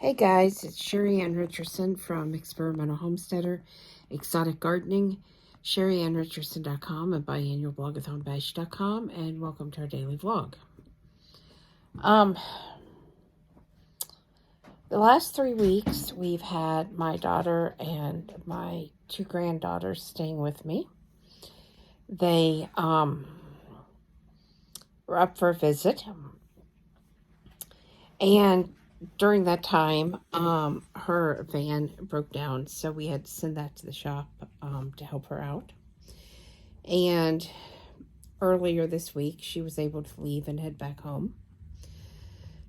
Hey guys, it's Sheri and Richerson from Experimental Homesteader, Exotic Gardening, SheriAnnRicherson.com and biannualblogathonbash.com, and welcome to our daily vlog. The last 3 weeks we've had my daughter and my 2 granddaughters staying with me. They were up for a visit, and during that time, her van broke down, so we had to send that to the shop to help her out. And earlier this week, she was able to leave and head back home.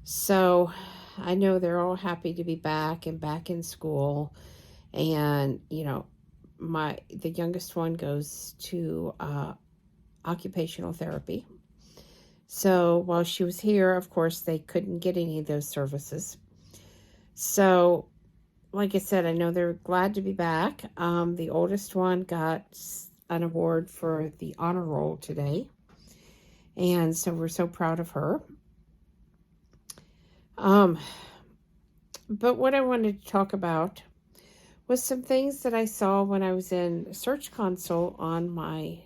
So I know they're all happy to be back and back in school. And, you know, the youngest one goes to occupational therapy. So while she was here, of course, they couldn't get any of those services. So, like I said, I know they're glad to be back. The oldest one got an award for the honor roll today. And so we're so proud of her. But what I wanted to talk about was some things that I saw when I was in Search Console on my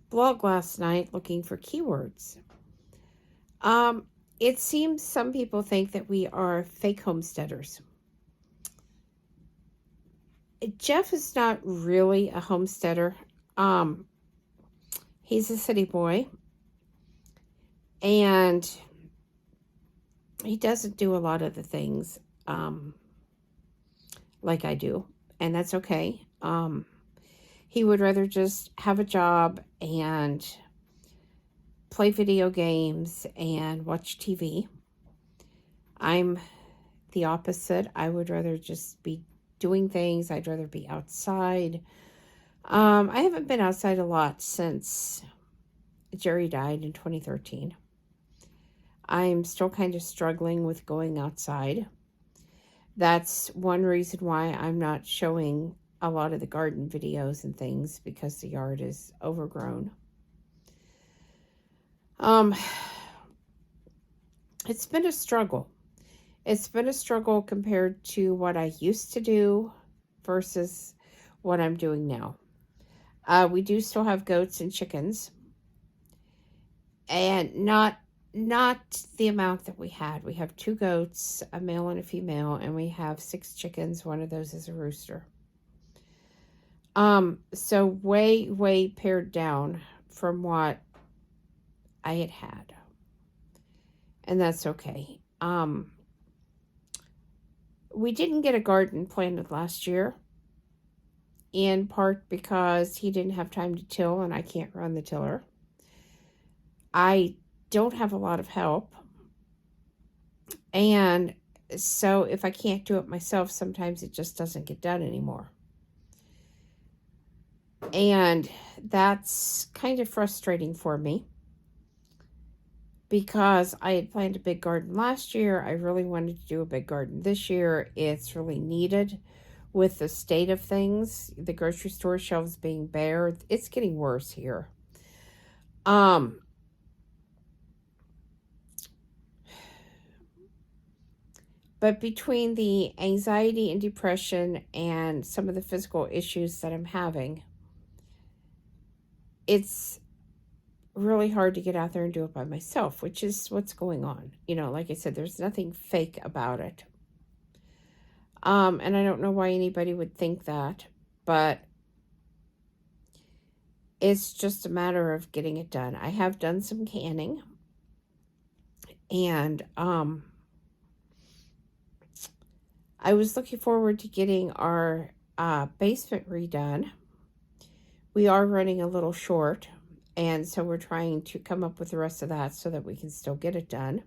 blog last night looking for keywords. It seems some people think that we are fake homesteaders. Jeff is not really a homesteader. He's a city boy, and he doesn't do a lot of the things like I do, and that's okay. He would rather just have a job and play video games and watch TV. I'm the opposite. I would rather just be doing things. I'd rather be outside. I haven't been outside a lot since Jerry died in 2013. I'm still kind of struggling with going outside. That's one reason why I'm not showing a lot of the garden videos and things, because the yard is overgrown. It's been a struggle. It's been a struggle compared to what I used to do versus what I'm doing now. We do still have goats and chickens, and not the amount that we had. We have 2 goats, a male and a female, and we have 6 chickens. One of those is a rooster. So way pared down from what I had. And that's okay. We didn't get a garden planted last year, in part because he didn't have time to till and I can't run the tiller. I don't have a lot of help. And so if I can't do it myself, sometimes it just doesn't get done anymore. And that's kind of frustrating for me, because I had planned a big garden last year. I really wanted to do a big garden this year. It's really needed with the state of things, the grocery store shelves being bare. It's getting worse here. But between the anxiety and depression and some of the physical issues that I'm having, it's really hard to get out there and do it by myself, which is what's going on. You know, like I said, there's nothing fake about it. And I don't know why anybody would think that, but it's just a matter of getting it done. I have done some canning, and I was looking forward to getting our basement redone. We are running a little short, and so we're trying to come up with the rest of that so that we can still get it done.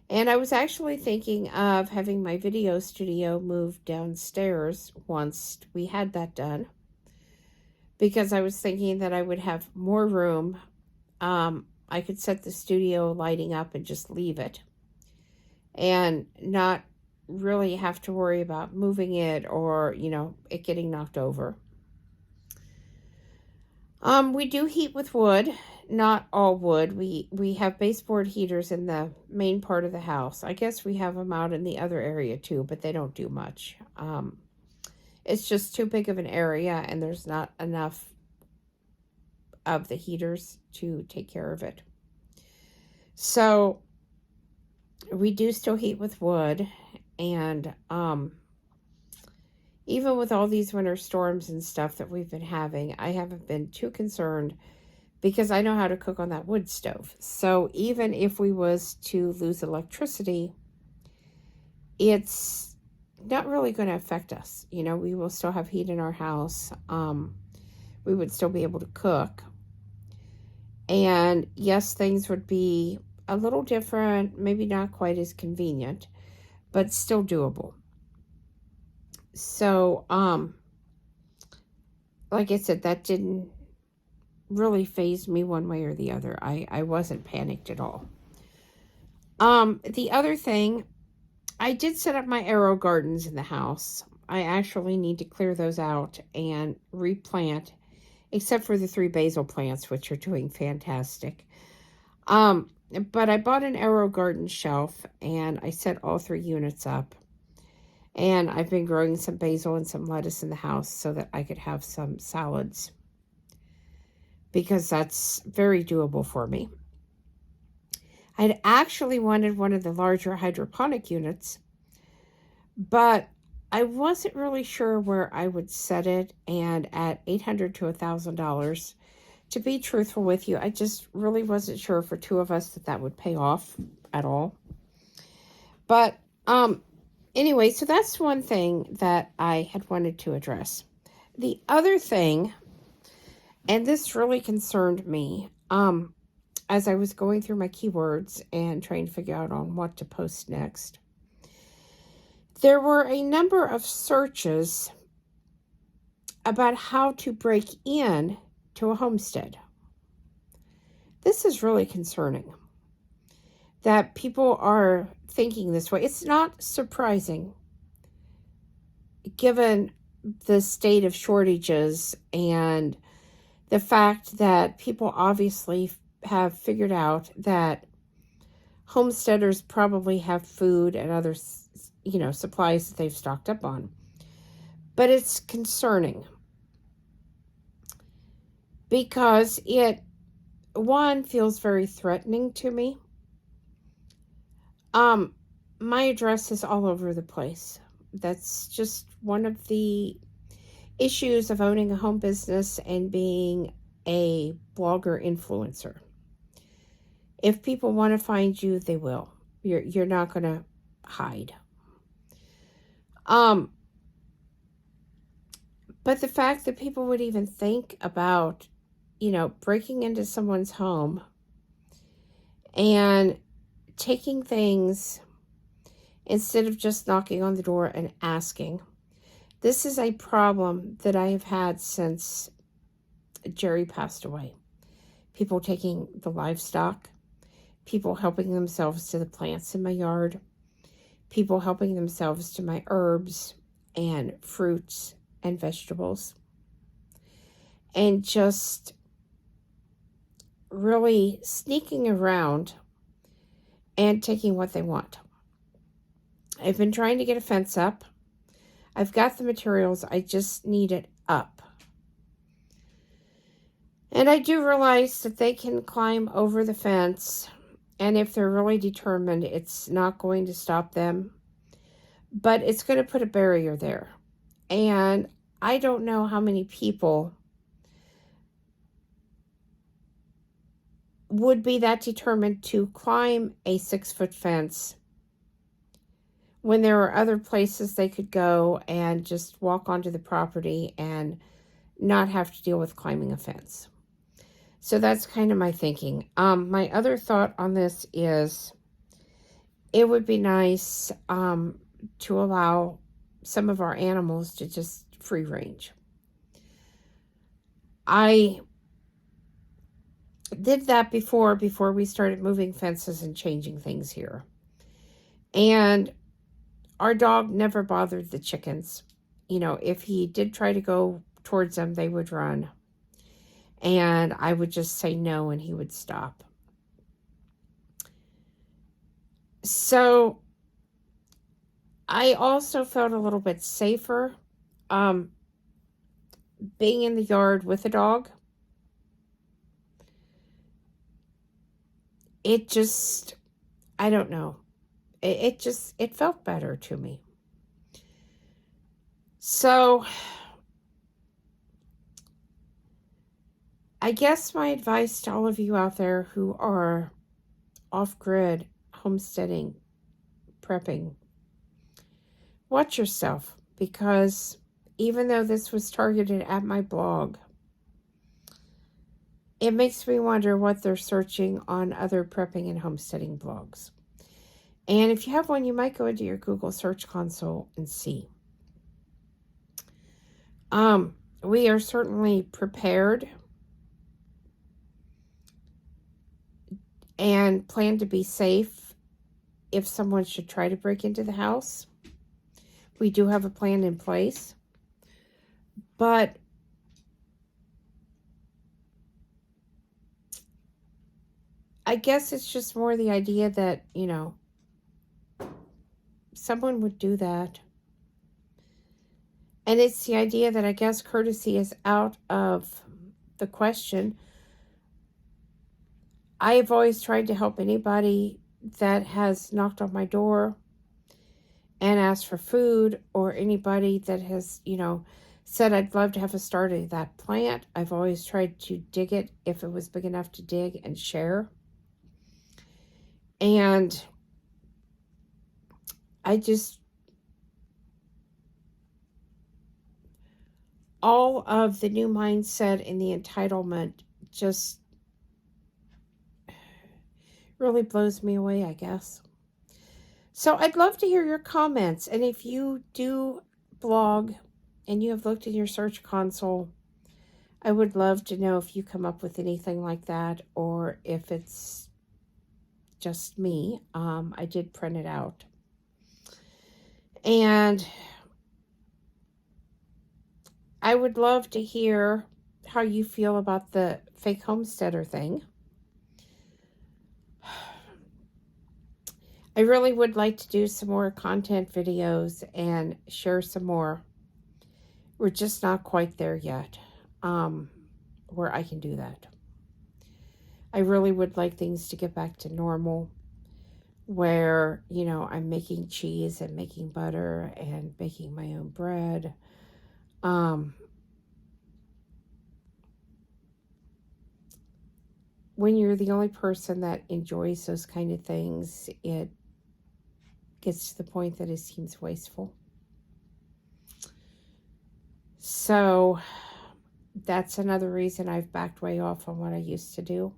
And I was actually thinking of having my video studio moved downstairs once we had that done, because I was thinking that I would have more room. I could set the studio lighting up and just leave it and not really have to worry about moving it or, you know, it getting knocked over. We do heat with wood not all wood. We have baseboard heaters in the main part of the house. I guess we have them out in the other area too, but they don't do much. It's just too big of an area, and there's not enough of the heaters to take care of it. So we do still heat with wood, and even with all these winter storms and stuff that we've been having, I haven't been too concerned because I know how to cook on that wood stove. So even if we was to lose electricity, it's not really going to affect us. You know, we will still have heat in our house. We would still be able to cook. And yes, things would be a little different, maybe not quite as convenient, but still doable. So, like I said, that didn't really faze me one way or the other. I wasn't panicked at all. The other thing, I did set up my arrow gardens in the house. I actually need to clear those out and replant, except for the 3 basil plants, which are doing fantastic. But I bought an arrow garden shelf, and I set all 3 units up. And I've been growing some basil and some lettuce in the house so that I could have some salads, because that's very doable for me. I'd actually wanted one of the larger hydroponic units, but I wasn't really sure where I would set it, and at $800 to $1,000, to be truthful with you, I just really wasn't sure for 2 of us that would pay off at all. But anyway, so that's one thing that I had wanted to address. The other thing, and this really concerned me, as I was going through my keywords and trying to figure out on what to post next, there were a number of searches about how to break in to a homestead. This is really concerning that people are thinking this way. It's not surprising, given the state of shortages and the fact that people obviously have figured out that homesteaders probably have food and other, supplies that they've stocked up on. But it's concerning because it, one, feels very threatening to me. My address is all over the place. That's just one of the issues of owning a home business and being a blogger influencer. If people want to find you, they will. You're not going to hide. But the fact that people would even think about, breaking into someone's home and taking things instead of just knocking on the door and asking. This is a problem that I have had since Jerry passed away. People taking the livestock, people helping themselves to the plants in my yard, people helping themselves to my herbs and fruits and vegetables, and just really sneaking around and taking what they want. I've been trying to get a fence up. I've got the materials. I just need it up. And I do realize that they can climb over the fence, and if they're really determined, it's not going to stop them, but it's going to put a barrier there. And I don't know how many people would be that determined to climb a 6-foot fence when there are other places they could go and just walk onto the property and not have to deal with climbing a fence. So that's kind of my thinking. My other thought on this is it would be nice to allow some of our animals to just free range. I did that before we started moving fences and changing things here. And our dog never bothered the chickens. If he did try to go towards them, they would run. And I would just say no and he would stop. So I also felt a little bit safer being in the yard with a dog. It just, I don't know. It felt better to me. So I guess my advice to all of you out there who are off-grid, homesteading, prepping, watch yourself, because even though this was targeted at my blog, it makes me wonder what they're searching on other prepping and homesteading blogs. And if you have one, you might go into your Google search console and see. We are certainly prepared and plan to be safe if someone should try to break into the house. We do have a plan in place, but I guess it's just more the idea that, you know, someone would do that. And it's the idea that I guess courtesy is out of the question. I have always tried to help anybody that has knocked on my door and asked for food, or anybody that has, you know, said I'd love to have a start of that plant. I've always tried to dig it if it was big enough to dig and share. And I just, all of the new mindset and the entitlement just really blows me away, I guess. So I'd love to hear your comments. And if you do blog and you have looked in your search console, I would love to know if you come up with anything like that, or if it's just me. I did print it out. And I would love to hear how you feel about the fake homesteader thing. I really would like to do some more content videos and share some more. We're just not quite there yet, where I can do that. I really would like things to get back to normal, where, you know, I'm making cheese and making butter and baking my own bread. When you're the only person that enjoys those kind of things, it gets to the point that it seems wasteful. So that's another reason I've backed way off on what I used to do.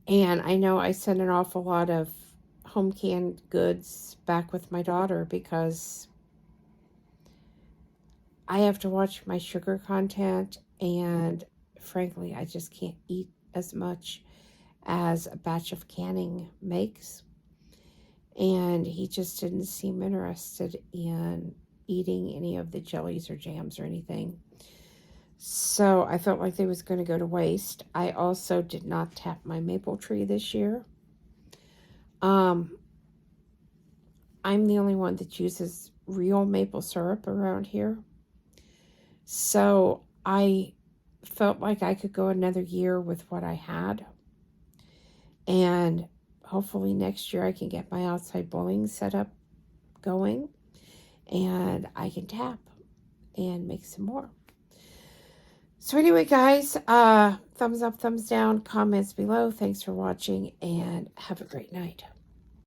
And I know I sent an awful lot of home canned goods back with my daughter, because I have to watch my sugar content, and frankly, I just can't eat as much as a batch of canning makes. And he just didn't seem interested in eating any of the jellies or jams or anything. So I felt like they was going to go to waste. I also did not tap my maple tree this year. I'm the only one that uses real maple syrup around here. So I felt like I could go another year with what I had. And hopefully next year I can get my outside blowing setup going, and I can tap and make some more. So anyway, guys, thumbs up, thumbs down, comments below. Thanks for watching, and have a great night.